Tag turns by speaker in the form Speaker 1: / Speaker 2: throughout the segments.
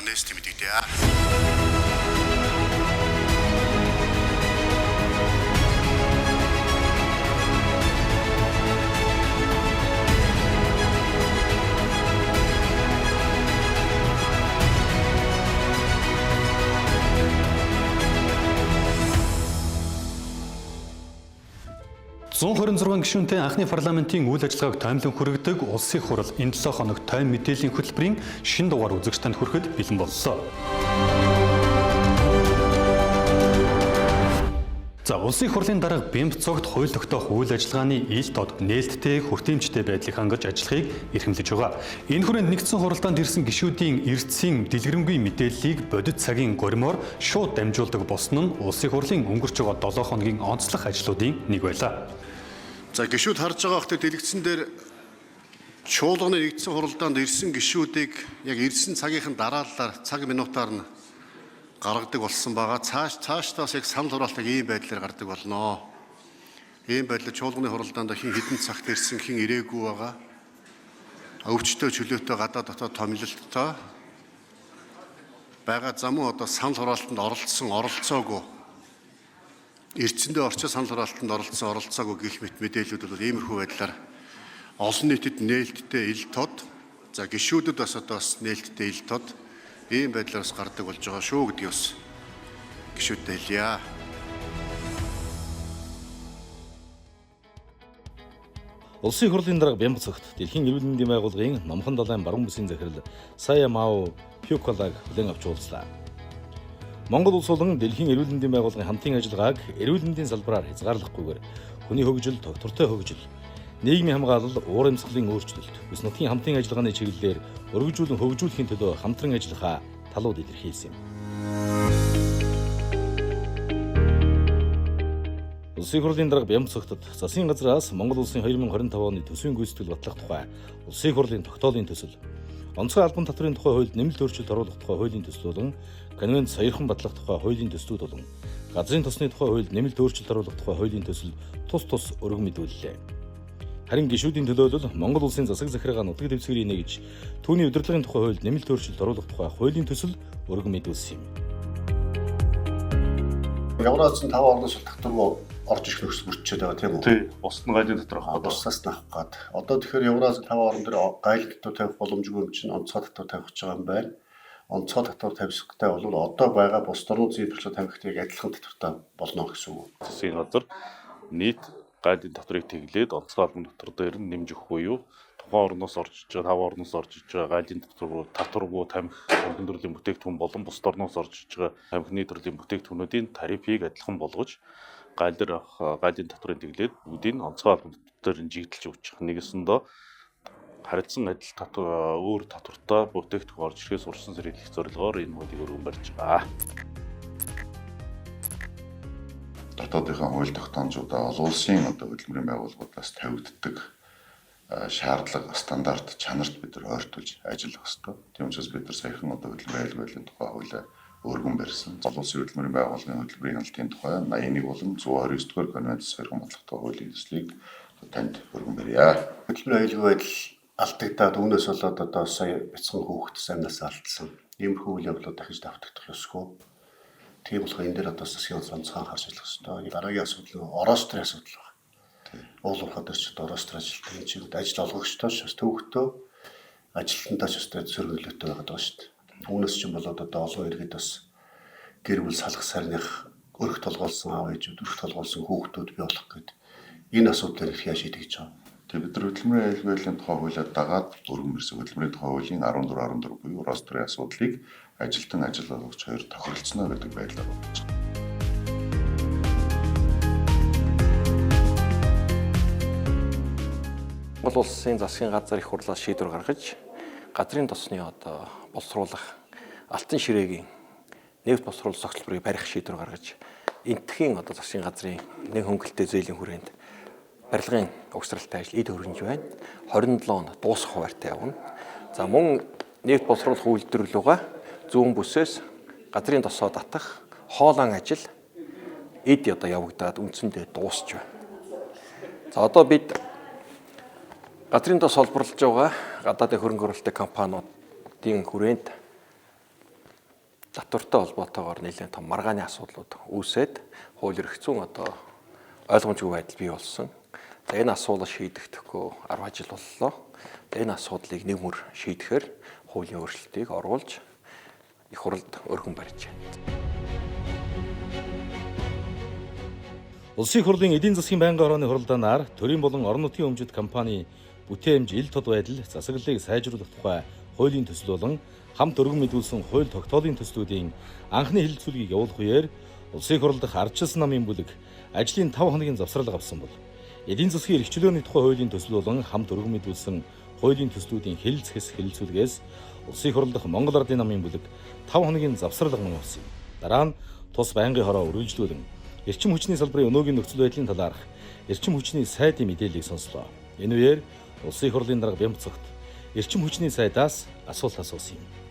Speaker 1: нээстэй мэдэгдэе.
Speaker 2: Зүүн 26 гишүүнтэй анхны парламентын үйл ажиллагааг таймлан хүргэдэг улсын хурал энэ 7 хоног тайм мэдээллийн хөтөлбөрийн шинэ дугаар үзэгч танд хүрэхэд бэлэн боллоо. За улсын хурлын дарга бямб цогт хууль тогтоох үйл ажиллагааны ил тод нээлттэй хүртээмжтэй байдлыг хангаж ажиллахыг эрхэмлэж байгаа. Энэ хүрээнд нэгдсэн хуралдаанд ирсэн гишүүдийн эрдэсийн дэлгэрэнгүй мэдээллийг бодит цагийн гормоор шууд дамжуулдаг болсон нь улсын хурлын өнгөрч байгаа 7 хоногийн онцлог ажлуудын нэг байлаа.
Speaker 1: За гишүүд харж байгаа хөтэ дэлгэцэн дээр чуулганы нэгдсэн хуралдаанд ирсэн гишүүдийг яг ирсэн цагийн дараалалаар цаг минутаар нь гаргадаг болсон байгаа. Цаашдаас яг санал хураалтыг ийм байдлаар гаргадаг болно. Ийм байдлаар чуулганы хуралдаанд хин хэдэн цагт ирсэн, хин ирээгүй байгаа. Өвчтөө чөлөөтэй гадаад дотоод томилолттой байгаа замун одоо санал хураалтанд оролцоогүй эрдсэндээ орчоо санал хураалтанд оролцоогүй гэх мэт мэдээлүүд бол иймэрхүү байдлаар олон нийтэд нээлттэй ил тод, за гишүүдэд бас одоо нээлттэй ил тод ийм байдлаас гардаг болж байгаа шүү гэдгийг бас гишүүдэд хэлье.
Speaker 3: Улсын хурлын дарга бямб цогт Дэлхийн эрүүл мэндийн байгууллагын номхон далайн баруун бүсийн захирал Сая Мао Пюколаг хүлээн авч уулзлаа. Монгол улс болон Дэлхийн эрүүл мэндийн байгууллагын хамтын ажиллагааг эрүүл мэндийн салбараар хязгаарлахгүйгээр хүний хөгжил, тогтвортой хөгжил, нийгмийн хамгаалал, уур амьсгалын өөрчлөлт, бүс нутгийн хамтын ажиллагааны чиглэлээр өргөжүүлэн хөгжүүлэхийн төлөө хамтран ажиллахаа талууд илэрхийлсэн юм. Улсын хурлын дарга бямб цогтод засгийн газраас Монгол улсын 2025 оны төсвийн гүйцэтгэл батлах тухай улсын хурлын тогтоолын төсөл, онцгой албан татврын тухай хуульд нэмэлт өөрчлөлт оруулах тухай хуулийн төсөл болон конвент саяхан батлах тухай хуулийн төслүүд болон газрын тосны тухай хуульд нэмэлт өөрчлөлт оруулах тухай хуулийн төсөл тус өргөн мэдүүллээ. Харин гишүүдийн төлөөлөл Монгол улсын засаг захиргаа нутаг дэвсгэрийг нэгж түүний удирдлагын тухай хуульд нэмэлт өөрчлөлт оруулах тухай хуулийн төсөл өргөн мэдүүлсэн юм.
Speaker 1: Евразийн 5 орноос татваргүй орж ирэх нөхцөл бүрдчихэд байгаа тийм үү?
Speaker 4: Тий. Бусад нь гайлын дотор хаа.
Speaker 1: Бусдаас нь авах гээд. Одоо тэгэхээр Евразийн 5 орн дээр гайлын татвар тавих боломжгүй юм чинь онцгой татвар тавих гэж байгаа юм байна. Онцгой татвар тавьсагтай бол одоо байгаа бусад орнуудын төлөв тамхитыг адилхан татвартай болно гэсэн үг.
Speaker 4: Засгийн газар нийт гайлын татварыг тэглээд онцгой албан татвар дээр нь нэмж өгөх буюу тухайн орноос орж иж байгаа 5 орноос орж иж байгаа гайлын татваргүй тамхи өргөн төрлийн бүтээгдэхүүн болон бусад орноос орж иж байгаа тамхины төрлийн бүтээгдэхүүнүүдийн тарифыг адилхан болгож гайлын татврын тэглээд бүгдийг онцгой албан татвар дээр жигдэлж өгчих. Нэгэсэндээ харьцан адил өөр татвартай бүтээгдэхүүн орж ирэхээс урьдчилан сэргийлэх зорилгоор энэ хуулийг өргөн барьж байгаа.
Speaker 5: Дотоодынхаа хууль тогтоомжуудаа олон улсын хөдөлмөрийн байгууллагуудаас тавигддаг шаардлага, стандарт, чанарт бид нар ойртуулж ажиллах ёстой. Тийм учраас бид нар саяхан хөдөлмөрийн айлгуулын тухай хуулиа өргөн барьсан. Олон улсын хөдөлмөрийн байгууллагын хөдөлмөрийн хяналтын тухай 81 болон 129-р конвенц саяхан батлах тухай хуулийн төслийг танд өргөн барья.
Speaker 1: Хөдөлмөрийн аюулгүй байдал алдагдаад үүнээс болоод одоо сая бяцхан хүүхэд самнаас алдсан. Иймэрхүү үйл явдлууд дахиж давтагдах ёсгүй. Тийм болохоор энэ дээр одоо засгийн газар онцгой анхаарч ажиллах ёстой. Дараагийн асуудал нь орострын асуудал байна. Уул уурхай дээр ч оростр ажилтдаг энэ чиглэлд ажил олгогчдооч бас төвөгтөө ажилтнаач бас зөвлөлтөй байгаад байгаа шүү дээ. Үүнээс ч болоод одоо олон иргэд бас гэр бүл салах сарных өрх толгоолсон аав ээжүүд, өрх толгоолсон хүүхдүүд бий болох гэдэг энэ асуудлыг их шийдэж байгаа.
Speaker 5: Тэгээд бид нар хөдөлмөрийн аюулгүйлийн тухай хуулиа дагаад өргөн барьсан хөдөлмөрийн тухай хуулийн 14 буюу рострын асуудлыг ажилтан ажил олгогч хоёр тохиролцсноо гэдэг байдлаар бодож байгаа.
Speaker 6: Монгол улсын засгийн газар их хурлаас шийдвэр гаргаж газрын тосны одоо боловсруулах алтан ширээгийн нэгт боловсруулах тогтолборыг барих шийдвэр гаргаж энтхийн одоо засгийн газрын нэг хөнгөлтэй зээлийн хүрээнд барилгын угсралтай ажил эд хөргөж байна. 27 он дуусах хуваарьтай явна. За мөн нэгт боловсруулах үйлдвэрлэлүүгээ зүүн бүсээс газрын тосоо татах хоолон ажил эд одоо явагдаад үндсэндээ дуусч байна. За одоо бид газрын тос холборлож байгаа гадаадын хөрөнгө оруулалтын компаниудын хүрээнд татвартай холбоотойгоор нэлээд том маргааны асуудлууд үүсээд хууль эрх зүйн одоо ойлгомжгүй байдал бий болсон. За энэ асуудал шийдэгдэхгүй 10 жил боллоо. Энэ асуудлыг нэг мөр шийдэхээр хуулийн өөрчлөлтийг оруулж их хурлд өргөн барьж байна.
Speaker 3: Улсын хурлын эдийн засгийн байнгын хорооны хуралдаанаар төрийн болон орон нутгийн өмчит компани бүтээмж ил тод байдал засаглалыг сайжруулах тухай хуулийн төсөл болон хамт өргөн мэдүүлсэн хууль тогтоолын төслүүдийн анхны хэлэлцүүлгийг явуулах үеэр улсын хурал дахь ардчилсан намын бүлэг ажлын 5 хоногийн завсрал авсан бол эдийн засгийн эрхчлөөний тухай хуулийн төсөл болон хамт өргөн мэдүүлсэн хуулийн төслүүдийн хэлэлцэхээс хэлэлцүүлгээс улсын хурал дахь Монгол Ардын намын бүлэг 5 хоногийн завсрал авсан. Дараа нь тус байнгын хороо үргэлжлүүлэн эрчим хүчний салбарын өнөөгийн нөхцөл байдлын талаарх эрчим хүчний сайдын мэдээллийг сонслоо. Энэ үеэр улсын хурлын дарга Бямбцогт эрчим хүчний сайдаас асуулт асуусан юм.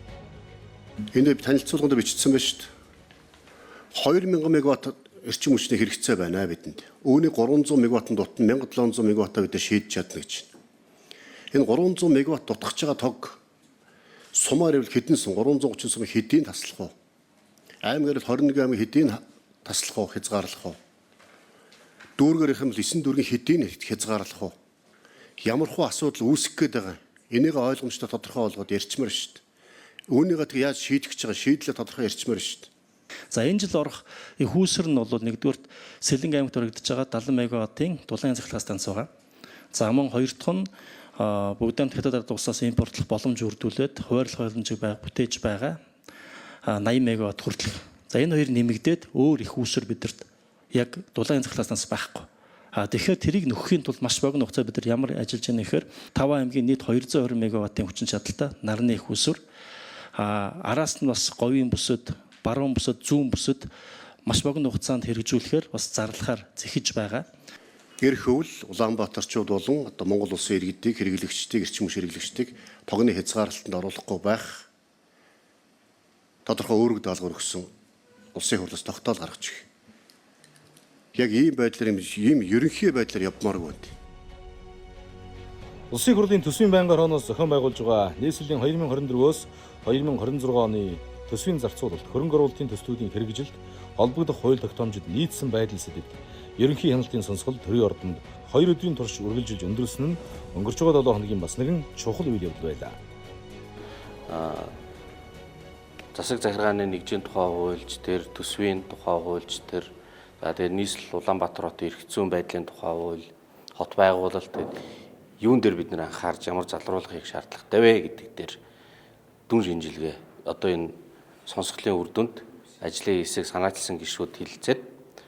Speaker 1: Энд танилцуулганд бичсэн байна шүү дээ. 2000 мегаватт эрчим хүчний хэрэгцээ байна бидэнд. Үүнийг 300 мегаваттын дутан 1700 мегаваттаа бид шийдэж чадна гэж. Энэ 300 мегаватт дутгах байгаа тог сумаар ивэл хэдэн сум 330 сум хэдийн таслах уу? Аймгаар 21 аймаг хэдийн таслах уу, хязгаарлах уу? Дүүргээр их юм л 9 дүүргийн хэдийн хязгаарлах уу? Ямархуу асуудал үүсэх гээд байгаа. Энийг ойлгомжтой тодорхой болгоод ярьчмаар шүү дээ. Үүнийг яаж шийдэх гэж байгаа шийдлээ тодорхой ярьчмаар шүү дээ.
Speaker 7: За энэ жил орох хүүсэр нь бол нэгдүгürt Сэлэнг аймагт өргөдөж байгаа 70 мегаваттын дулаан цахилгаан станц байгаа. За мөн хоёр дахь нь бүгд хятад ард улсаас импортлох боломж өрдүүлээд хуваарлах боломжийг бүтээж байгаа 80 мегаватт хүртэлх. За энэ хоёр нэмэгдээд өөр их үүсэр бидэрт яг дулаан цахилгаан станц байхгүй. Тэгэхээр тэрийг нөхөхийн тулд маш богино хугацаа бид нар ямар ажиллаж байгаа нэхээр 5 аймгийн нийт 220 мегаваттын хүчин чадалтай нарны их үүсвэр араас нь бас говийн бүсэд, баруун бүсэд, зүүн бүсэд маш богино хугацаанд хэрэгжүүлэхээр бас зарлахаар зэхэж байгаа.
Speaker 1: Гэр хөвл Улаанбаатарчууд болон одоо Монгол улсын иргэдийг хэрэглэгчдийг эрчим хүч хэрэглэгчдийг тогны хязгаарлалтанд оруулахгүй байх тодорхой үүрэг даалгавар өгсөн улсын хурлаас тогтоол гаргаж ирэх. Яг ийм байдлаар ийм ерөнхий байдлаар явмааргүй байна.
Speaker 3: Улсын хурлын төсвийн байнгын хорооноос зохион байгуулж байгаа нийслэлийн 2024-өөс 2026 оны төсвийн зарцуулалт хөрөнгө оруулалтын төслүүдийн хэрэгжилт холбогдох хууль тогтоомжид нийцсэн байдал сэдвт ерөнхий хяналтын сонсгол төрийн ордонд 2 өдрийн турш үргэлжилж өндөрлсөн нь өнгөрч байгаа 7 хоногийн бас нэгэн чухал үйл явдал байлаа.
Speaker 8: Засаг захиргааны нэгжийн тухай хуульч тэр төсвийн тухай хуульч тэр тэгээд нийслэл Улаанбаатар хотын эрх зүйн байдлын тухай хууль хот байгуулалт юун дээр бид нэр анхаарч ямар залруулах их шаардлагатай вэ гэдэг дээр дүн шинжилгээ одоо энэ сонсголын үр дүнд ажлын хэсэг санаачилсан гишүүд хэлэлцээд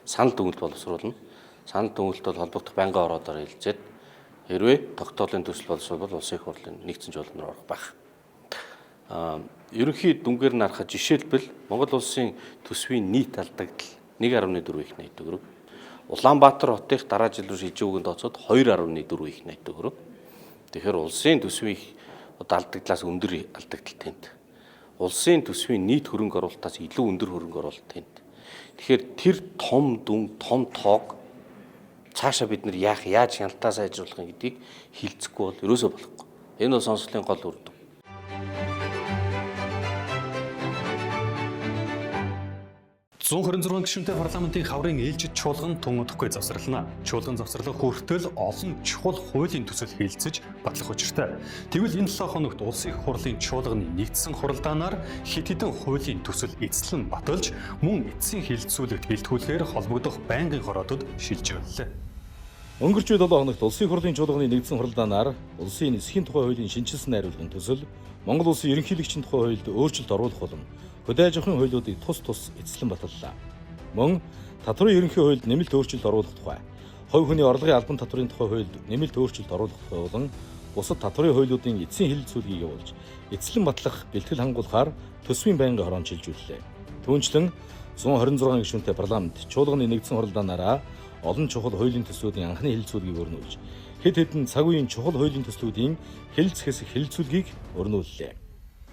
Speaker 8: санал дүгнэлт боловсруулна. Санал дүгнэлт бол холбогдох байнгын ороодоор хэлэлцээд хэрвээ тогтоолын төсөл боловсруулбал улсын хурлын нэгдсэн жуулнаар орох байх. Ерөнхий дүнгээр нь харахад жишээлбэл Монгол улсын төсвийн нийт алдагдал 1.4 их найт төгрөг. Улаанбаатар хотын дараа жил рүү шилжиж өгөн тооцоод 2.4 их найт төгрөг. Тэгэхээр улсын төсвийн алдагдлаас өндөр алдагдал танд. Улсын төсвийн нийт хөрөнгө оруулалтаас илүү өндөр хөрөнгө оруулалт танд. Тэгэхээр тэр том дүн, том тоог цаашаа бид нар яаж хяналтаа сайжруулах гэдгийг хилцэхгүй бол ерөөсөө болохгүй. Энэ бол сонсголын гол үр дүн.
Speaker 2: Зүүн 26 гишүүнтэй парламентын хаврын ээлжид чуулган тун удахгүй завсарлана. Чуулган завсарлах хүртэл олон чухал хуулийн төсөл хэлэлцэж батлах учиртай. Тэгвэл энэ 7 хоногт улсын их хурлын чуулганы нэгдсэн хуралдаанаар хэд хэдэн хуулийн төсөл эцэслэн баталж мөн эцсийн хэлэлцүүлэгт бэлтгүүлэхээр холбогдох байнгын хороодод шилжүүллээ.
Speaker 3: Өнгөрч 7 хоногт улсын хурлын чуулганы нэгдсэн хуралдаанаар улсын эсхийн тухай хуулийн шинжилсэн найруулгын төсөл Монгол улсын ерөнхийлөгчийн тухай хуульд өөрчлөлт оруулах болон хөдөө аж ахуйн хуулиудыг тус эцэслэн баталлаа. Мөн татварын ерөнхий хуульд нэмэлт өөрчлөлт оруулах тухай, хувь хүний орлогын албан татварын тухай хуульд нэмэлт өөрчлөлт оруулах тухай болон бусад татварын хуулиудын эцсийн хэлэлцүүлгийг явуулж эцэслэн батлах бэлтгэл хангуулахаар төсвийн байнгын хороонд шилжүүллээ. Түүнчлэн 126 гишүүнтэй парламент чуулганы нэгдсэн хуралдаанаараа олон чухал хуулийн төслүүдийн анхны хэлэлцүүлгийг өрнүүлж хэд хэдэн цаг үеийн чухал хуулийн төслүүдийн хэлэлцэхээс хэлэлцүүлгийг өрнүүллээ.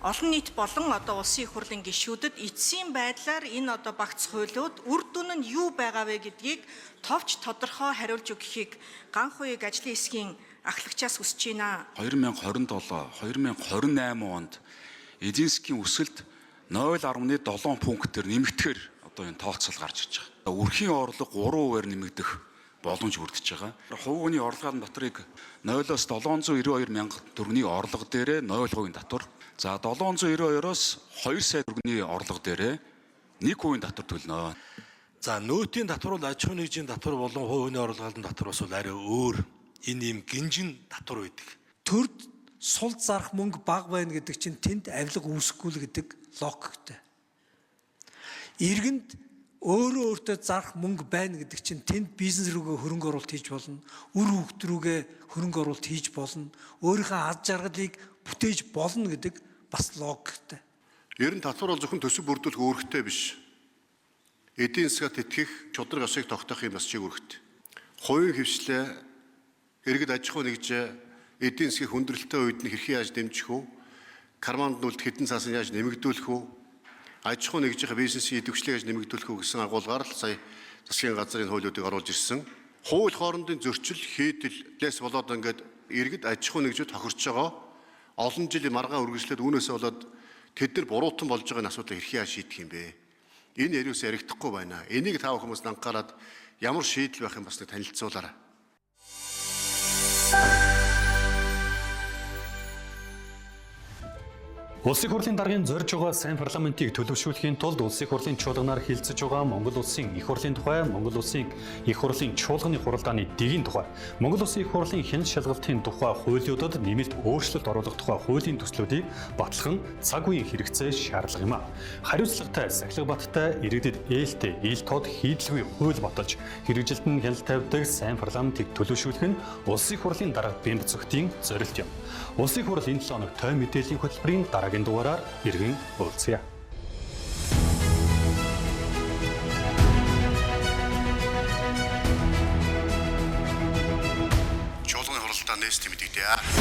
Speaker 9: Олон нийт болон одоо улсын их хурлын гишүүдэд эцсийн байдлаар энэ одоо багц хуулиуд үр дүн нь юу байгаа вэ гэдгийг товч тодорхой хариулж өгөхийг ганхууийг ажлын хэсгийн ахлагчаас хүсэж байна.
Speaker 10: 2027-2028 онд эдийн засгийн өсөлт 0.7 пунктээр нэмэгдэхээр одоо энэ тооцоол гарч ирж байгаа. Үрхийн орлого 3%-аар нэмэгдэх боломж бүрдэж байгаа. Хувийн орлогын доторыг 0-оос 792 мянган төгрөгийн орлого дээрээ 0% татвар. За 792-оос 2 сая төгрөгийн орлого дээрээ 1% татвар төлнө.
Speaker 11: За нөөтийн татвар бол аж ахуйн нэгжийн татвар болон хувийн орлогын татвараас бол арай өөр. Энэ юм гинжин татвар байдаг.
Speaker 12: Төрд сул зарах мөнгө бага байна гэдэг чинь тэнд авилга үүсэхгүй л гэдэг логиктэй. Иргэнд өөртөө зарах мөнгө байна гэдэг чинь тэнд бизнес рүүгээ хөрөнгө оруулалт хийж болно. Үр хөвгт рүүгээ хөрөнгө оруулалт хийж болно. Өөрийнхөө аз жаргалыг бүтээж болно гэдэг бас логиктэй.
Speaker 1: Ер нь татвар бол зөвхөн төсөв бүрдүүлэх үүрэгтэй биш. Эдийн засгад тэтгэх чудраг ёсыг тогтоох юм бас чиг үүрэгтэй. Хувийн хвшлээ иргэд аж ахуй нэгжээ эдийн засгийн хүндрэлтэй үед нь хэрхэн яаж дэмжих вэ? Карманд нүлт хэдэн цаасан яаж нэмэгдүүлэх вэ? Аж ахуй нэгжийн бизнесийн идэвхжлийг яаж нэмэгдүүлэх вэ гэсэн агуулгаар л сая засгийн газрын хуулиудыг оруулж ирсэн. Хууль хоорондын зөрчил хийдэлээс болоод ингээд иргэд аж ахуй нэгжүүд тохирч байгаа олон жилийн маргаан үргэлжлээд үүнээсээ болоод тэд нар буруутан болж байгаа асуудлыг хэрхэн яаж шийдэх юм бэ? Энэ яриус яригдахгүй байна. Энийг тав хүмүүс анхаарад ямар шийдэл байх юм бас нэг танилцуулаарай.
Speaker 2: Улсын хурлын даргын зорж байгаа сайн парламентыг төлөвшүүлэхийн тулд улсын хурлын чуулганаар хилцэж байгаа Монгол улсын их хурлын тухай, Монгол улсын их хурлын чуулганы хуралдааны дэгийн тухай, Монгол улсын их хурлын хэн шалгалтын тухай хуулиудад нэмэлт өөрчлөлт оруулах тухай хуулийн төслүүдийг батлах нь цаг үеийн хэрэгцээ шаардлага юм а. Хариуцлагатай, сахилга баттай, иргэдэд ээлтэй, ил тод хийдэлгүй хууль баталж, хэрэгжилтэнд хяналт тавьдаг сайн парламентыг төлөвшүүлэх нь улсын хурлын дарга бэмб зөвхтийн зорилт юм. Улсын хурал энэ 7 хоног той мэдээллийн хөтөлбөрийн дараагийн дугаараар иргэн уулзъя.
Speaker 1: Чуулганы хуралдаа нээстэй мэдэгдээ.